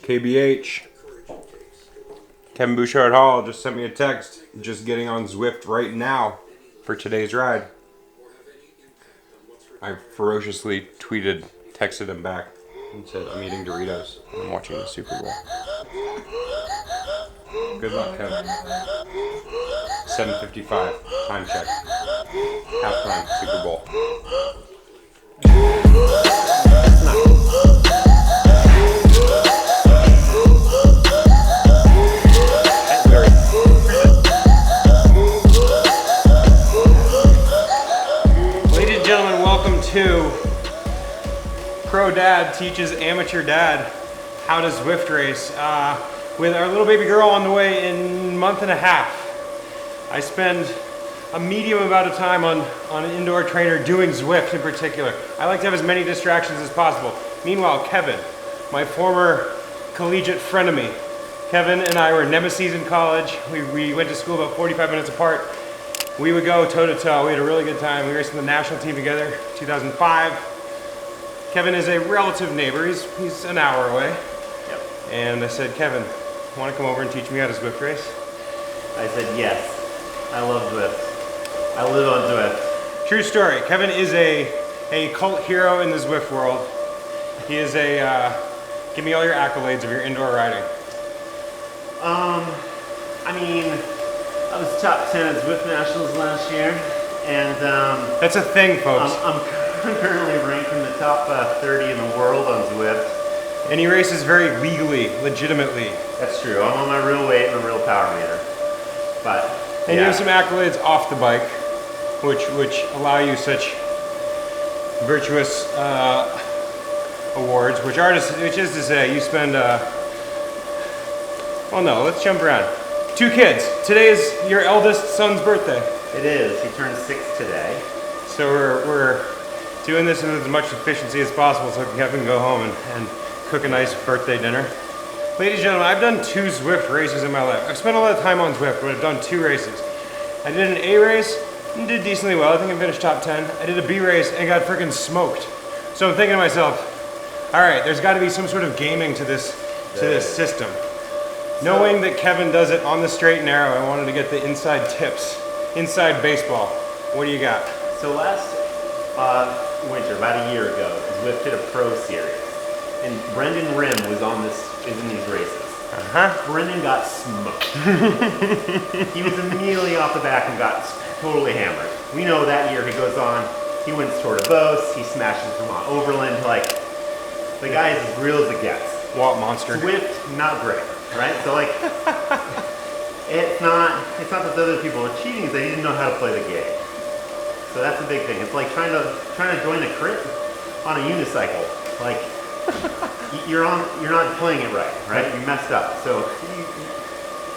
KBH. Kevin Bouchard Hall just sent me a text. Just getting on Zwift right now for today's ride. I ferociously texted him back and said, I'm eating Doritos and I'm watching the Super Bowl. Good luck, Kevin. 7:55, time check. Halftime, Super Bowl. Ladies and gentlemen, welcome to Pro Dad Teaches Amateur Dad How to Zwift Race. With our little baby girl on the way in a month and a half. I spend a medium amount of time on an indoor trainer doing Zwift in particular. I like to have as many distractions as possible. Meanwhile, Kevin, my former collegiate frenemy, Kevin and I were nemesis in college. We went to school about 45 minutes apart. We would go toe to toe. We had a really good time. We raced in the national team together, 2005. Kevin is a relative neighbor. He's an hour away. Yep. And I said, Kevin, want to come over and teach me how to Zwift race? I said yes. I love Zwift. I live on Zwift. True story. Kevin is a cult hero in the Zwift world. He is give me all your accolades of your indoor riding. I mean, I was top 10 at Zwift Nationals last year, and that's a thing, folks. I'm currently ranked in the top 30 in the world on Zwift. And he races very legally, legitimately. That's true. I'm on my real weight and a real power meter. But and you have some accolades off the bike, which allow you such virtuous awards. Which is to say, you spend. Well, no, let's jump around. 2 kids. Today is your eldest son's birthday. It is. He turned 6 today. So we're doing this with as much efficiency as possible, so Kevin can go home and cook a nice birthday dinner. Ladies and gentlemen, I've done 2 Zwift races in my life. I've spent a lot of time on Zwift, but I've done 2 races. I did an A race and did decently well. I think I finished top 10. I did a B race and got freaking smoked. So I'm thinking to myself, all right, there's got to be some sort of gaming to this system. Knowing that Kevin does it on the straight and narrow, I wanted to get the inside tips, inside baseball. What do you got? So last winter, about a year ago, Zwift did a pro series. And Brendan Rim is in these races. Brendan got smoked. He was immediately off the back and got totally hammered. We know that year he goes on, he wins Tour de Beauce, he smashes Vermont Overland, like, the guy is as real as it gets. Walt monster. Zwift, not great, right? So like, it's not that the other people are cheating, it's that he didn't know how to play the game. So that's the big thing. It's like trying to join a crit on a unicycle. Like, you're not playing it right? You messed up. So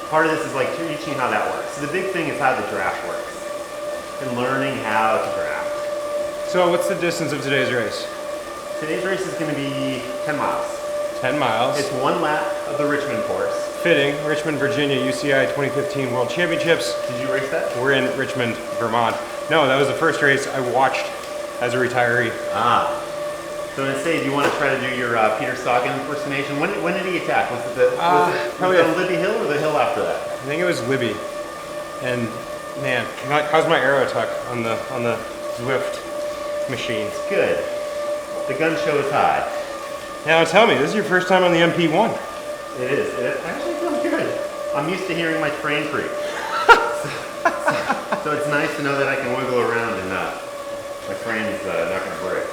part of this is like teaching how that works. So the big thing is how the draft works and learning how to draft. So what's the distance of today's race? Today's race is going to be 10 miles. 10 miles. It's 1 lap of the Richmond course. Fitting. Richmond, Virginia, UCI 2015 World Championships. Did you race that? We're in Richmond, Vermont. No, that was the first race I watched as a retiree. So instead, do you want to try to do your Peter Sagan impersonation? When did he attack? Was it probably on Libby Hill or the hill after that? I think it was Libby. And man, how's my arrow tuck on the Zwift machine? It's good. The gun show is high. Now tell me, this is your first time on the MP1. It is. It actually feels good. I'm used to hearing my train creak. So it's nice to know that I can wiggle around and my frame's not going to break.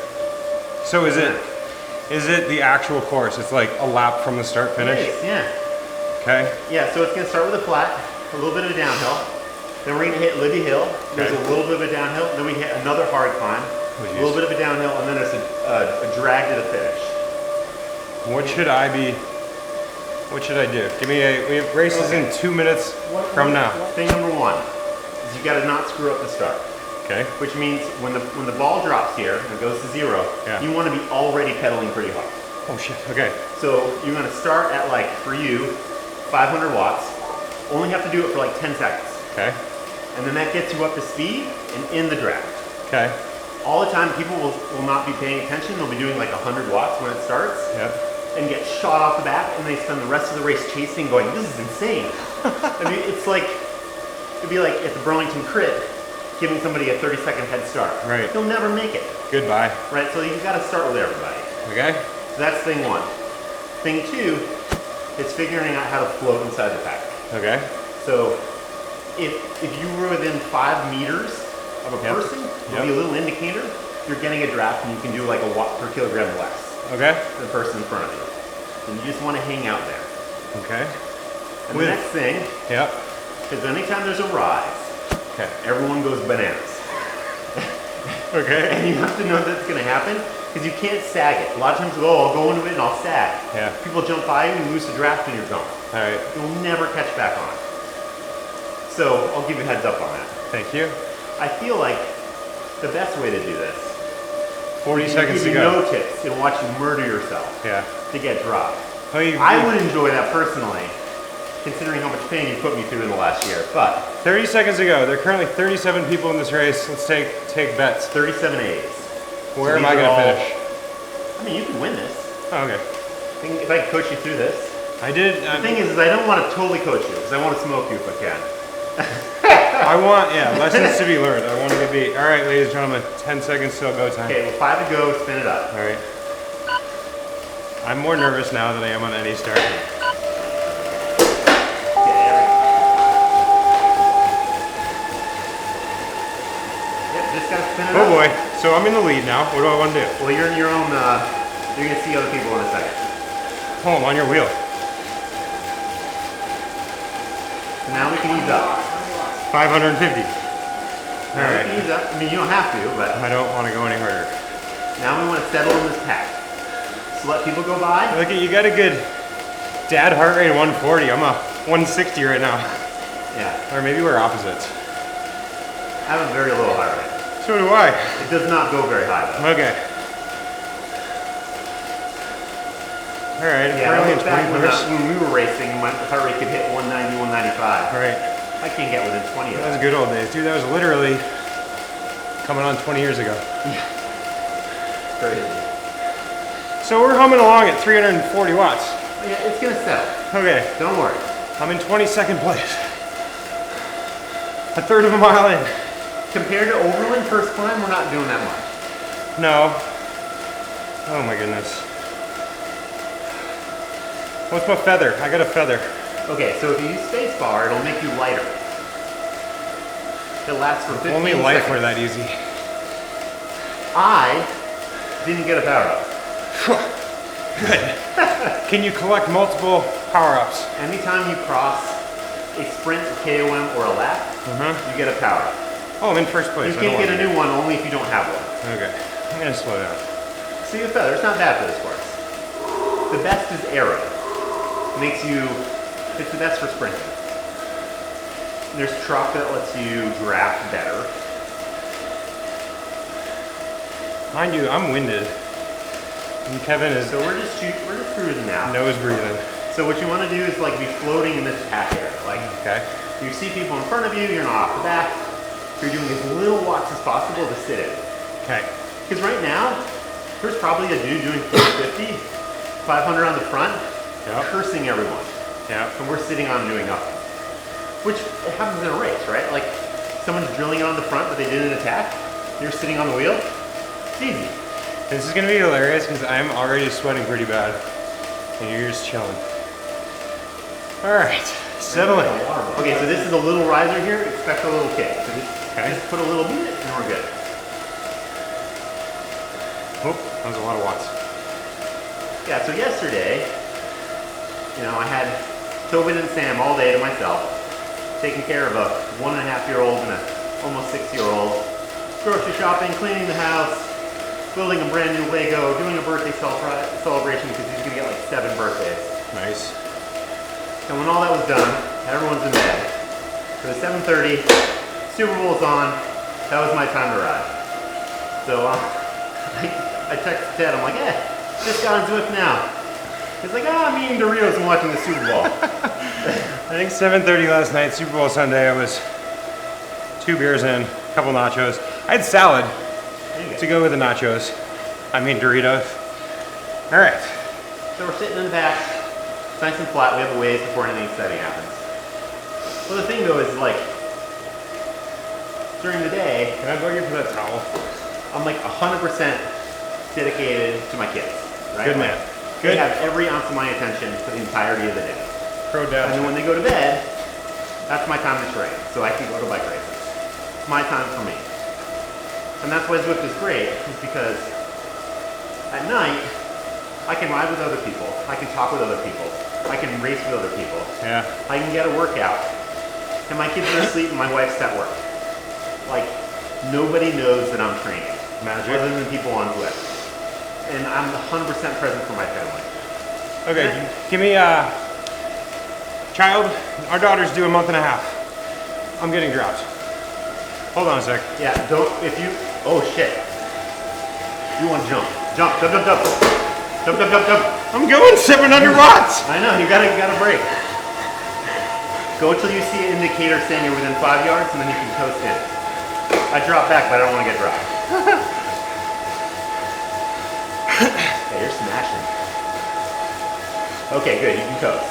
So is it the actual course? It's like a lap from the start finish? It is, yeah. Okay. Yeah, so it's going to start with a flat, a little bit of a downhill. Then we're going to hit Libby Hill. There's a little bit of a downhill. Then we hit another hard climb. A little bit of a downhill, and then there's a drag to the finish. What should I do? We have races in 2 minutes from now. Thing number 1 is you got to not screw up the start. Okay. Which means when the ball drops here and it goes to 0, you want to be already pedaling pretty hard. Oh shit. Okay. So you're going to start at, like, for you, 500 watts. Only have to do it for like 10 seconds. Okay. And then that gets you up to speed and in the draft. Okay. all the time people will not be paying attention. They'll be doing like 100 watts when it starts. Yep. And get shot off the back, and they spend the rest of the race chasing, going, this is insane. I mean, it's like, it'd be like at the Burlington Crit, giving somebody a 30-second head start. Right. They'll never make it. Goodbye. Right, so you gotta start with everybody. Okay. So that's thing one. Thing two is figuring out how to float inside the pack. Okay. So if you were within 5 meters of a person, there'll be a little indicator, you're getting a draft, and you can do like a watt per kilogram less. Okay. The person in front of you. And you just want to hang out there. Okay. And the next thing Yep. is anytime there's a rise, Okay. everyone goes bananas. Okay. And you have to know that's going to happen because you can't sag it. A lot of times, I'll go into it and I'll sag. Yeah. People jump by you and lose the draft and you're gone. All right. You'll never catch back on. So I'll give you a heads up on that. Thank you. I feel like the best way to do this 40 seconds to give you go. no tips and watch you murder yourself Yeah. to get dropped. Oh, I would enjoy that personally, considering how much pain you put me through in the last year. But 30 seconds to go. There are currently 37 people in this race. Let's take bets. 37 A's. Where So am I these going are to all- finish? I mean, you can win this. Oh, okay. If I could coach you through this. I did. The thing is I don't want to totally coach you because I want to smoke you if I can. I want, lessons to be learned. I want to get beat. All right, ladies and gentlemen, 10 seconds till go time. Okay, well, 5 to go. Spin it up. All right. I'm more nervous now than I am on any start. Okay, there we go. Yep, just gotta spin it up. Oh boy. So I'm in the lead now. What do I want to do? Well, you're in your own. You're gonna see other people in a second. Oh, I'm on your wheel. So now we can ease up. 550. All Now we right. can ease up. I mean, you don't have to, but I don't want to go any harder. now we want to settle in this pack. So let people go by. Look at you, got a good dad heart rate of 140. I'm a 160 right now. Yeah, Or maybe we're opposites. I have a very low heart rate. So do I. It does not go very high though. Okay. All right, Yeah, I currently in look back 20 minutes. when we were racing, my heart rate could hit 190, 195. All right. I can't get within 20 of That was that. good old days. Dude, that was literally coming on 20 years ago. Crazy. So we're humming along at 340 watts. Yeah, it's gonna settle. Okay, Don't worry. I'm in 22nd place. A third of a mile in. Compared to Overland first climb, we're not doing that much. No. Oh my goodness. What's my feather? I got a feather. Okay, so if you use spacebar, it'll make you lighter. It lasts for 15 Only life seconds. were that easy. I didn't get a power up. Good. Can you collect multiple power-ups? Anytime you cross a sprint, a KOM, or a lap, you get a power up. Oh, I'm in first place. You I don't can't get want a new one only if you don't have one. to. Okay. I'm gonna slow down. See the feather, it's not bad for this course. The best is arrow. Makes you, it's the best for sprinting. There's truck that lets you draft better. Mind you, I'm winded. And Kevin is So we're just cruising now. nose breathing. So what you want to do is like be floating in this pack area. Like Okay. you see people in front of you, you're not off the back. You're doing as little watts as possible to sit in. Okay. Because right now, there's probably a dude doing 450, 500 on the front, Yep. cursing everyone. Yeah. And we're sitting on doing nothing. Which it happens in a race, right? Like someone's drilling it on the front, but they didn't attack. You're sitting on the wheel. It's easy. This is gonna be hilarious because I'm already sweating pretty bad. And you're just chilling. Alright. Settling. Okay, so this is a little riser here. Expect a little kick. So Okay. just put a little bit and we're good. Oh, that was a lot of watts. Yeah, so yesterday, you know, I had Tobin and Sam all day to myself, taking care of a 1.5-year-old and a almost 6-year-old, grocery shopping, cleaning the house, building a brand new Lego, doing a birthday celebration because he's gonna get like 7 birthdays. Nice. And when all that was done, everyone's in bed. So at 7:30, Super Bowl's on. That was my time to ride. So I texted Ted. I'm like, just got on Zwift now. He's like, I'm eating Doritos and watching the Super Bowl. I think 7:30 last night, Super Bowl Sunday, I was 2 beers in, a couple nachos. I had salad to go with the nachos. I mean Doritos. All right. So we're sitting in the back. It's nice and flat. We have a ways before anything exciting happens. Well, the thing though is like, during the day, Can I bug you for that towel? I'm like 100% dedicated to my kids. Right? Good man. They Good. have every ounce of my attention for the entirety of the day. Pro And then dad. when they go to bed, that's my time to train. So I can go to bike races. It's my time for me. And that's why Zwift is great, is because at night, I can ride with other people. I can talk with other people. I can race with other people. Yeah. I can get a workout. And my kids are asleep and my wife's at work. Like, nobody knows that I'm training. Magic. Other than people on Zwift. And I'm 100% present for my family. Okay, give me child. Our daughter's due a month and a half. I'm getting dropped. Hold on a sec. Yeah, don't, if you, oh shit. You want to jump. Jump, jump, jump, jump. Jump, jump, jump, jump. I'm going 700 watts. I know, you gotta break. Go till you see an indicator saying you're within 5 yards and then you can coast in. I drop back, but I don't want to get dropped. Okay, you're smashing. Okay, good, you can coast.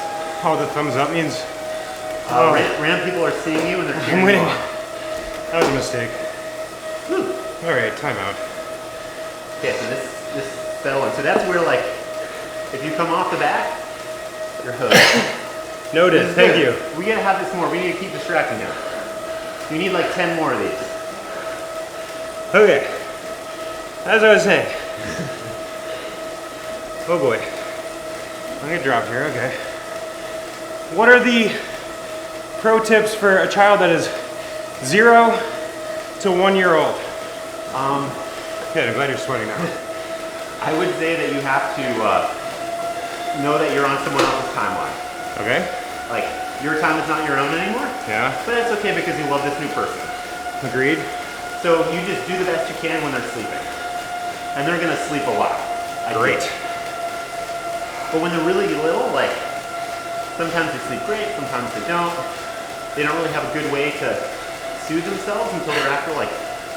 Oh, the thumbs up means Random people are seeing you and they're I'm cheering you winning. on. That was a mistake. Whew. All right, timeout. Okay, so this fell in. So that's where, like, if you come off the back, you're hooked. Noted. This is Thank good. you. We gotta have this more. We need to keep distracting them. We need like 10 more of these. Okay. As I was saying. Oh boy. I'm gonna drop here. Okay. What are the pro tips for a child that is 0 to 1 year old? Good. I'm glad you're sweating now. I would say that you have to know that you're on someone else's timeline. Okay. Like, your time is not your own anymore, Yeah. but that's okay because you love this new person. Agreed. So you just do the best you can when they're sleeping. And they're gonna sleep a lot. I Great. get it. But when they're really little, like, sometimes they sleep great, sometimes they don't. They don't really have a good way to soothe themselves until they're after like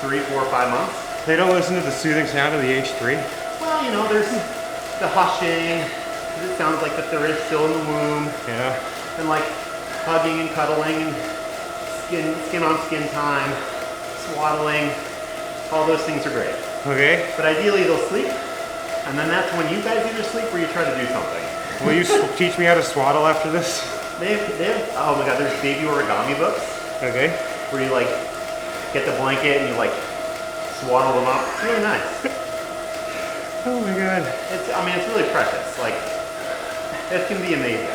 3, 4, 5 months. They don't listen to the soothing sound of the H3. Well, you know, there's the hushing, 'cause it sounds like that there is still in the womb, Yeah. and like hugging and cuddling and skin on skin time, swaddling, all those things are great. Okay. But ideally they'll sleep, and then that's when you guys either sleep or you try to do something. Will you teach me how to swaddle after this? They have, oh my god, there's baby origami books Okay. where you like get the blanket and you like swaddle them up. It's really nice. Oh my god. I mean, it's really precious. Like, it can be amazing.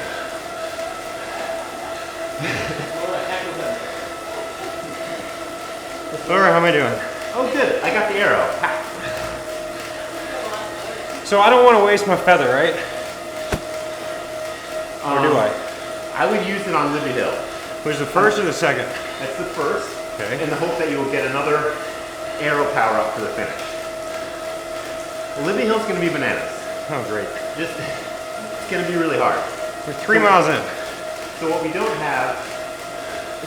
Laura, how am I doing? Oh, good. I got the arrow. Ha. So I don't want to waste my feather, right? Or do I? I would use it on Libby Hill. Which is the first or the second? That's the first. Okay. In the hope that you will get another arrow power up for the finish. Libby Hill's going to be bananas. Oh, great. It's going to be really hard. We're 3 miles in. So what we don't have,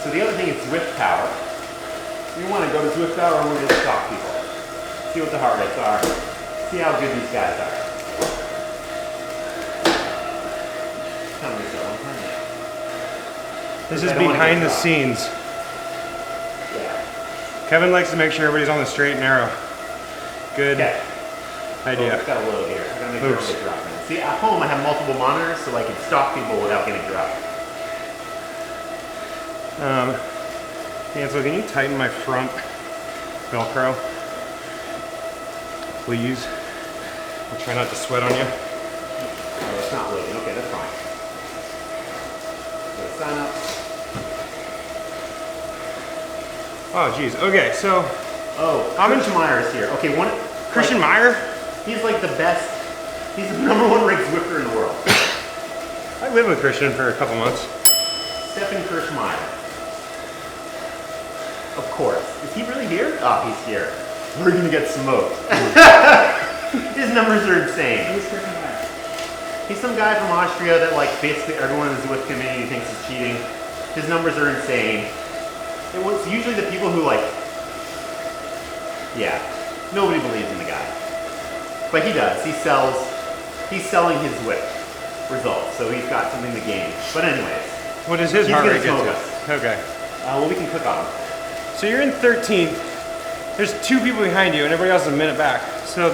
so the other thing is Zwift power. You want to go to Zwift power and we're going to stalk people. See what the heart rates are. See how good these guys are. Tell me so. This I is don't wanna behind get the caught. scenes. Yeah. Kevin likes to make sure everybody's on the straight and narrow. Good Okay. Oh, idea. it's got a load here. I gotta make sure I Oops. don't get dropped in. See, at home I have multiple monitors so I can stalk people without getting dropped. Ansel, can you tighten my front Velcro? Please. I'll try not to sweat on you. Oh, it's not loading. Okay, that's fine. So sign up. Oh, geez. Okay, so Oh, Christian Meyer is here. Okay, Christian Meyer? He's like the best. He's the #1 ranked Zwifter in the world. I lived with Christian for a couple months. Stefan Kirschmeyer. Of course. Is he really here? Oh, he's here. We're gonna get smoked. His numbers are insane. Who's Christian Meyer? He's some guy from Austria that like basically everyone in the Zwift community thinks is cheating. His numbers are insane. It was usually the people who like, yeah. Nobody believes in the guy. But he does. He's selling his Zwift results, so he's got something to gain. But anyways. What does his he's heart gonna rate get smoke to? us. Okay. Well, we can cook on him. So you're in 13th. There's 2 people behind you, and everybody else is a minute back. So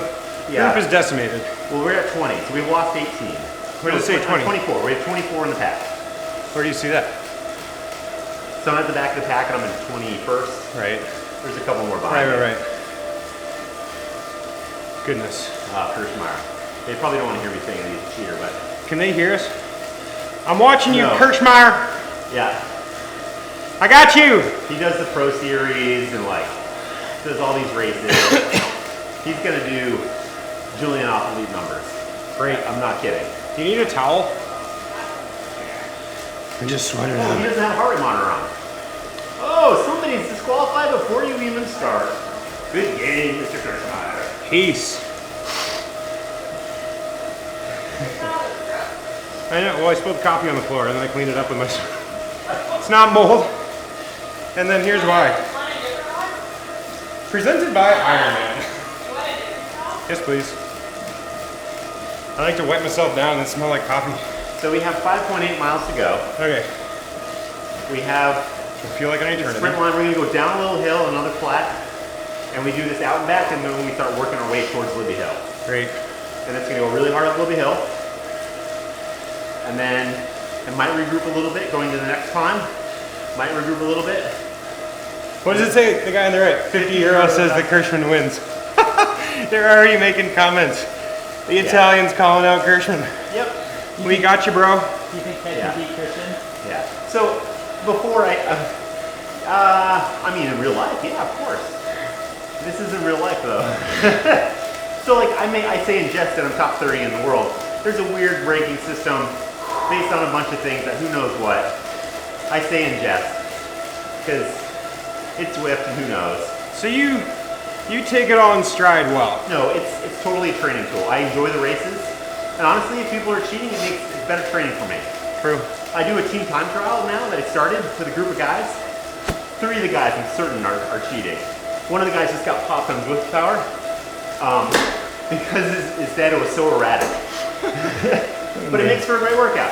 Yeah. group is decimated. Well, we're at 20, so we've lost 18. Where does it say 20? 24. We have 24 in the pack. Where do you see that? So I'm at the back of the pack, and I'm in 21st. Right. There's a couple more behind. Right. Goodness. Kirschmeyer. They probably don't want to hear me saying that he's a cheater, but Can they hear us? I'm watching you, No. Kirschmeyer. yeah. I got you. He does the Pro Series and like does all these races. He's gonna do Julian off elite numbers. Great. I'm not kidding. Do you need a towel? I'm just sweating Oh, he doesn't have a heart rate monitor on. Oh, somebody's disqualified before you even start. Good game, Mr. Kirschmeyer. Peace. I know. Well, I spilled coffee on the floor, and then I cleaned it up with my. It's not mold. And then here's why. Presented by Iron Man. Yes, please. I like to wipe myself down and smell like coffee. So we have 5.8 miles to go. Okay. We have I feel like an eternity. sprint line. We're gonna go down a little hill, another flat, and we do this out and back, and then we start working our way towards Libby Hill. Great. And it's gonna go really hard up Libby Hill. And then I might regroup a little bit going to the next climb. Might regroup a little bit. What does it say? The guy on the right. 50 euro says that Kirschman wins. They're already making comments. The Italians calling out Kirschman. Yep. We got you, bro. You think Ted can beat Christian? Yeah. So before I mean in real life, yeah, of course. This isn't real life though. So like I say in jest that I'm top 30 in the world. There's a weird ranking system based on a bunch of things that who knows what. I say in jest because it's Zwift and who knows. So you take it all in stride well. No, it's totally a training tool. I enjoy the races, and honestly, if people are cheating, it's better training for me. True. I do a team time trial now that I started with a group of guys. 3 of the guys I'm certain are cheating. One of the guys just got popped on Zwift power because his data was so erratic. But it makes for a great workout.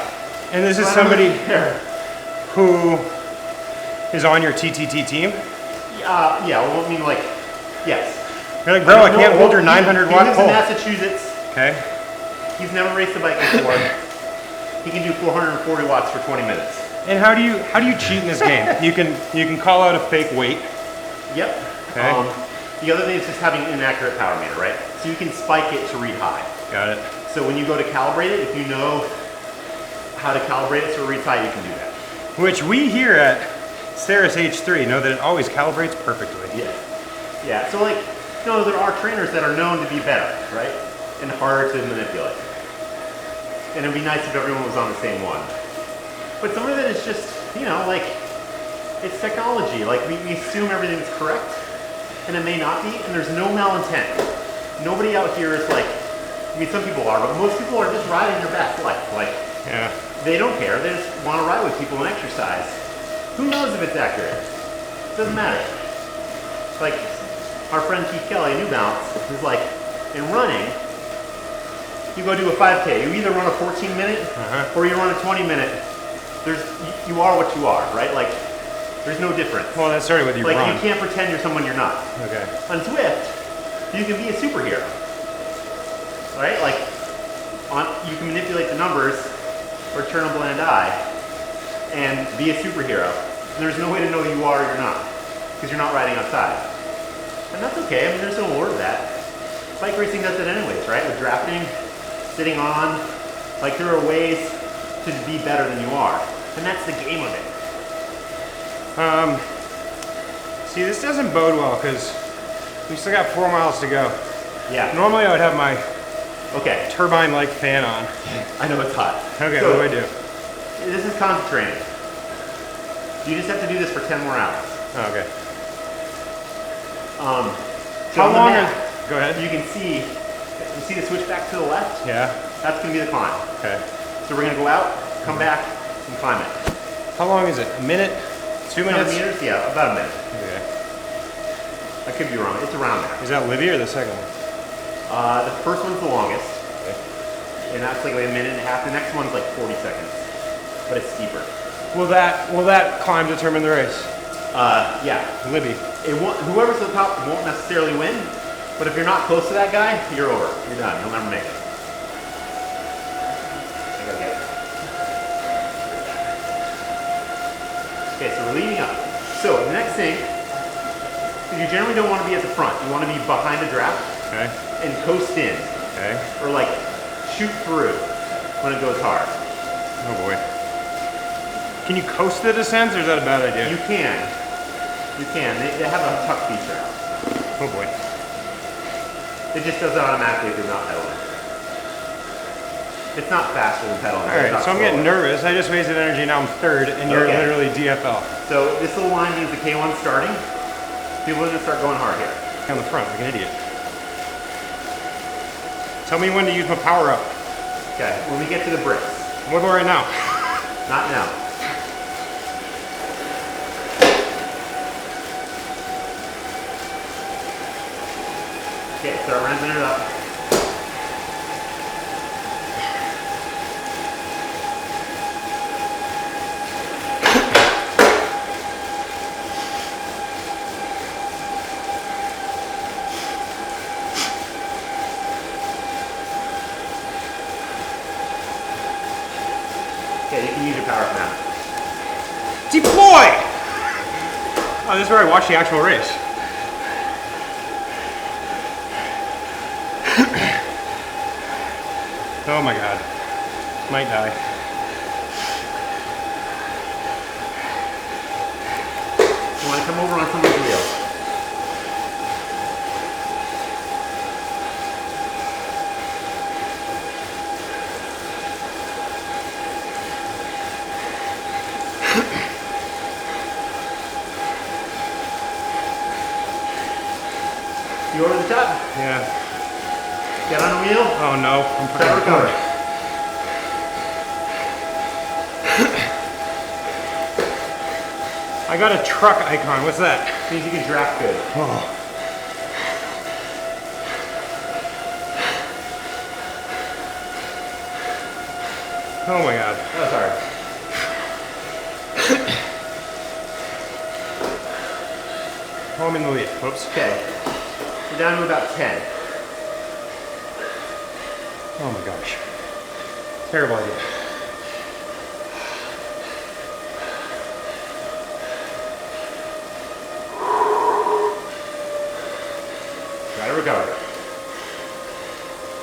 And this is So I don't somebody really care. who is on your TTT team? Yeah, well, I mean, like, yes. You're like, bro, I can't hold your 900 He watt lives in pole. Massachusetts. Okay. He's never raced a bike before. He can do 440 watts for 20 minutes. And how do you cheat in this game? You can call out a fake weight. Yep. Okay. The other thing is just having an inaccurate power meter, right? So you can spike it to read high. Got it. So when you go to calibrate it, if you know how to calibrate it so it reads high, you can do that. Which we here at Saris H3 know that it always calibrates perfectly. Yeah. Yeah. So like, no, there are trainers that are known to be better, right? And harder to manipulate. And it'd be nice if everyone was on the same one. But some of it is just, you know, like, it's technology. Like, we assume everything's correct, and it may not be, and there's no malintent. Nobody out here is like, I mean, some people are, but most people are just riding their best life. Like, Yeah. they don't care. They just want to ride with people and exercise. Who knows if it's accurate? It doesn't matter. Like, our friend Keith Kelly, New Balance, is like, in running, you go do a 5K. You either run a 14-minute or you run a 20-minute. You are what you are, right? Like, there's no difference. Well, that started with your Like, run. you can't pretend you're someone you're not. Okay. On Zwift, you can be a superhero, right? Like, you can manipulate the numbers or turn a blind eye and be a superhero. And there's no way to know you are or you're not because you're not riding outside. And that's okay. I mean, there's no reward to that. Bike racing does it anyways, right? With drafting, sitting on, like there are ways to be better than you are. And that's the game of it. See, this doesn't bode well because we still got 4 miles to go. Yeah. Normally I would have my Okay. turbine-like fan on. I know it's hot. Okay, So, what do I do? This is constant training. You just have to do this for 10 more hours. Oh, okay. So How on the long map, Go ahead. you can see, you see the switchback to the left? Yeah. That's gonna be the climb. Okay. So we're gonna go out, come back, and climb it. How long is it? A minute? 2 minutes? 200 meters? Yeah, about a minute. Okay. I could be wrong. It's around there. Is that Libby or the second one? The first one's the longest, and that's like a minute and a half. The next one's like 40 seconds, but it's steeper. Will that climb determine the race? Yeah. Libby. It won't, whoever's at the top won't necessarily win, but if you're not close to that guy, you're over. You're done. You'll never make it. I gotta get it. Okay, so we're leading up. So the next thing, you generally don't want to be at the front. You want to be behind the draft. Okay. And coast in. Okay. Or like shoot through when it goes hard. Oh boy. Can you coast the descents, or is that a bad idea? You can. You can. They have a tuck feature. Oh boy. It just does it automatically if you're not pedaling. It's not faster than pedaling. All right, so I'm getting nervous. I just wasted energy. Now I'm third, and you're literally DFL. So this little line means the K1's starting. People are gonna start going hard here. On the front, like an idiot. Tell me when to use my power up. Okay, when we get to the bricks. What about right now? Not now. Okay, start ramping it up. Okay, you can use your power up now. Deploy! Oh, this is where I watch the actual race. Oh my god. Might die. You want to come over on someone's wheel. You over the top? Yeah. Get on the wheel. Oh no. I'm Try to recover. I got a truck icon. What's that? Means you can draft good. Oh. Oh my god. Oh, sorry. Oh, I'm in the lead. Whoops. Okay. We're down to about 10. Oh my gosh. Terrible idea. Try to recover.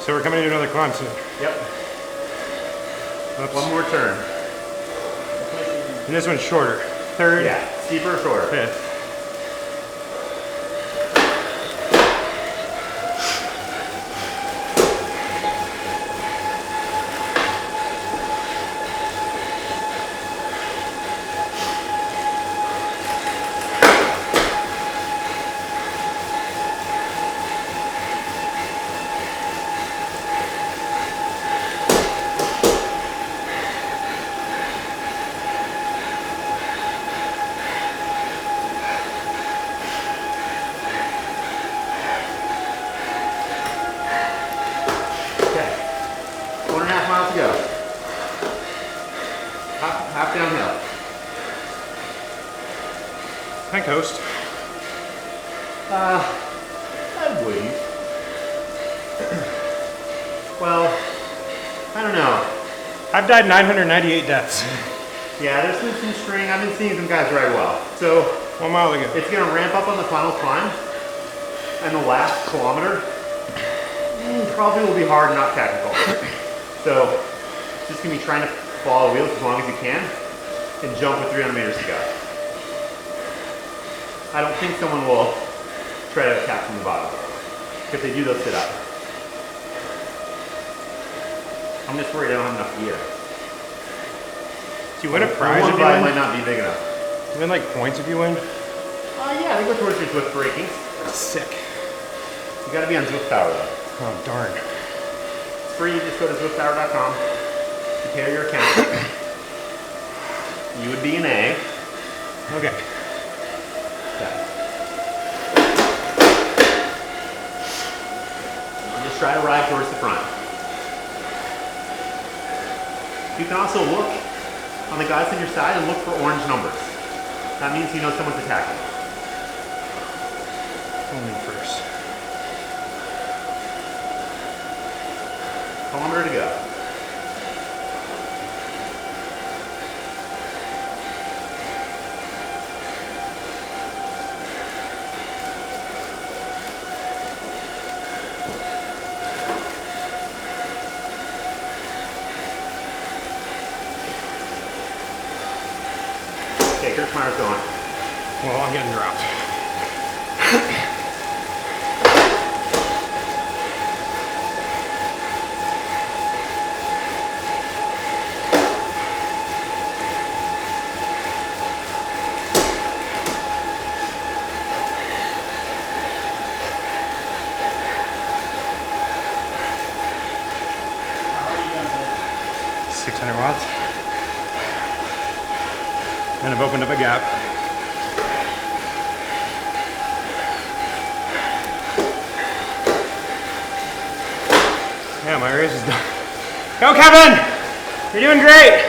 So we're coming to another climb soon. Yep. Oops. One more turn. And this one's shorter. Third. Yeah. Steeper or shorter? Fifth. To go. Half downhill. Hi, coast. I wouldn't. Well, I don't know. I've died 998 deaths. Yeah, there's been some string. I've been seeing some guys ride well. So 1 mile to go. it's going to ramp up on the final climb, and the last kilometer probably will be hard and not technical. So it's just going to be trying to follow wheels as long as you can and jump with 300 meters to go. I don't think someone will try to attack from the bottom. If they do, they'll sit up. I'm just worried I don't have enough gear. Do you win a prize One if you ride win? might not be big enough. You win like points if you win? Yeah, they go towards your Zwift rankings. Sick. You gotta be on Zwift Power though. Oh, darn. It's free, just go to zwiftpower.com, prepare your account. You would be an A. Okay. Okay. try to ride towards the front. You can also look on the guys on your side and look for orange numbers. That means you know someone's attacking. Only first. Kilometer to go. Okay, Kirchmeyer's going. Well, I'm getting dropped. How are you doing? 600 watts. And I've opened up a gap. Yeah, my race is done. Go, Kevin! You're doing great!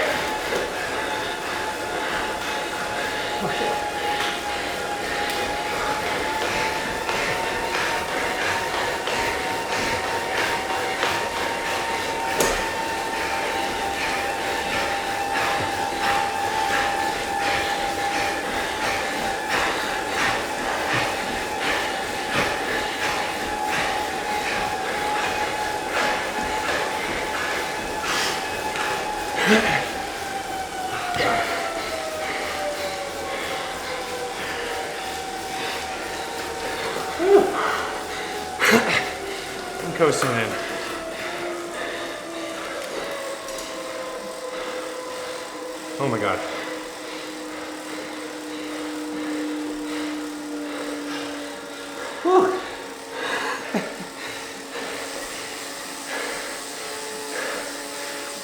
I'm coasting in. Oh my God. Whew.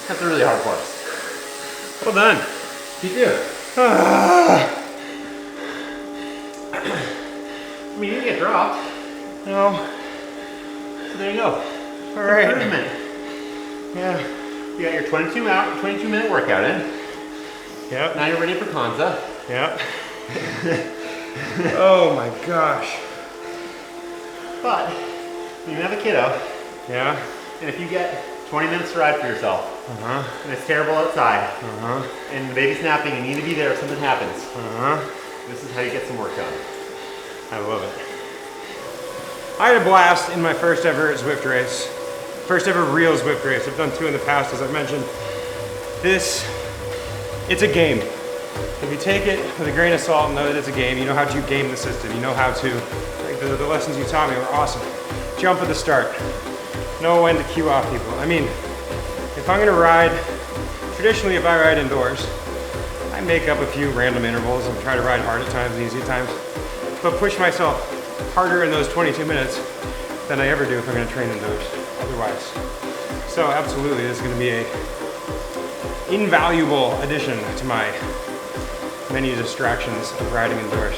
That's a really hard course. Well done. You do. Ah, I mean, you didn't get dropped. no. So there you go. All right. Improvement. Yeah. You got your 22-minute workout in. Yep. Now you're ready for Kanza. Yep. Oh my gosh. But you have a kiddo, Yeah. and if you get 20 minutes to ride for yourself, and it's terrible outside, and the baby's napping, and you need to be there if something happens, this is how you get some work done. I love it. I had a blast in my first ever Zwift race. First ever real Zwift race. I've done 2 in the past, as I mentioned. It's a game. If you take it with a grain of salt and know that it's a game, you know how to game the system. You know how to, like the lessons you taught me were awesome. Jump at the start. Know when to cue off people. I mean, if I'm gonna ride, traditionally if I ride indoors, I make up a few random intervals and try to ride hard at times and easy at times, but push myself harder in those 22 minutes than I ever do if I'm gonna train indoors otherwise. So absolutely, this is gonna be a invaluable addition to my many distractions of riding indoors.